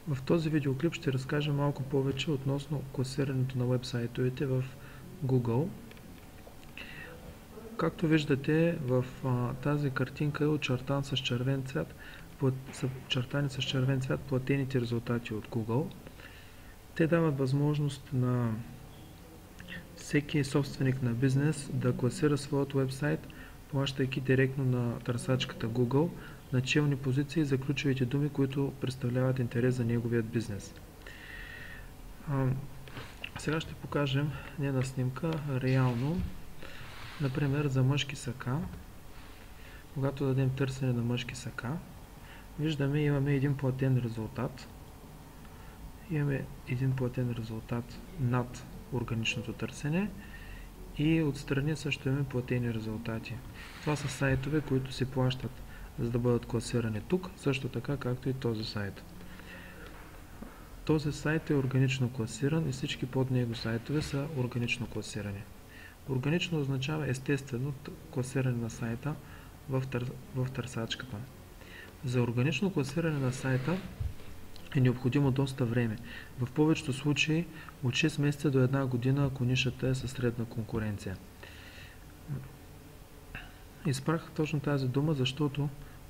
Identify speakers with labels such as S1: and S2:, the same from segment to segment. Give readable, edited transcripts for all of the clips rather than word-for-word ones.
S1: В този видеоклип ще разкажа малко повече относно класирането на вебсайтовете в Google. Както виждате, в тази картинка е очертан с червен цвят, са очертани с червен цвят платените резултати от Google. Те дават възможност на всеки собственик на бизнес да класира своят вебсайт, плащайки директно на търсачката Google начални позиции за ключовите думи, които представляват интерес за неговият бизнес. Сега ще покажем една снимка реално, например за мъжки сака. Когато дадем търсене на мъжки сака, виждаме, имаме един платен резултат. Имаме един платен резултат над органичното търсене и отстрани също имаме платени резултати. Това са сайтове, които се плащат, за да бъдат класирани тук, също така както и този сайт. Този сайт е органично класиран и всички под него сайтове са органично класирани. Органично означава естествено класиране на сайта в търсачката. За органично класиране на сайта е необходимо доста време. В повечето случаи от 6 месеца до 1 година, ако нишата е със средна конкуренция. Избрах точно тази дума, защото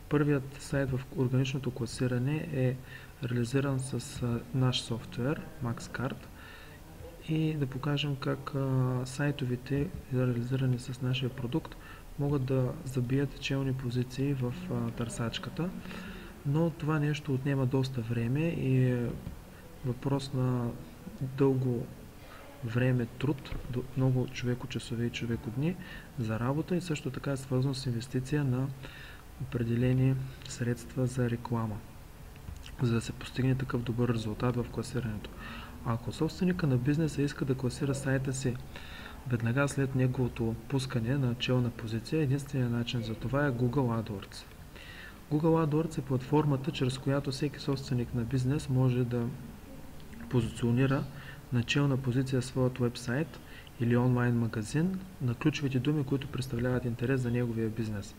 S1: първият сайт в органичното класиране е реализиран с наш софтуер MaxCart и да покажем как сайтовете, реализирани с нашия продукт, могат да забият челни позиции в търсачката, но това нещо отнема доста време и е въпрос на дълго време, труд, много човекочасове и човекодни за работа и също така е свързано с инвестиция на определени средства за реклама, за да се постигне такъв добър резултат в класирането. Ако собственика на бизнеса иска да класира сайта си веднага след неговото пускане на челна позиция, единственият начин за това е Google AdWords. Google AdWords е платформата, чрез която всеки собственик на бизнес може да позиционира на челна позиция своят вебсайт или онлайн магазин на ключовите думи, които представляват интерес за неговия бизнес.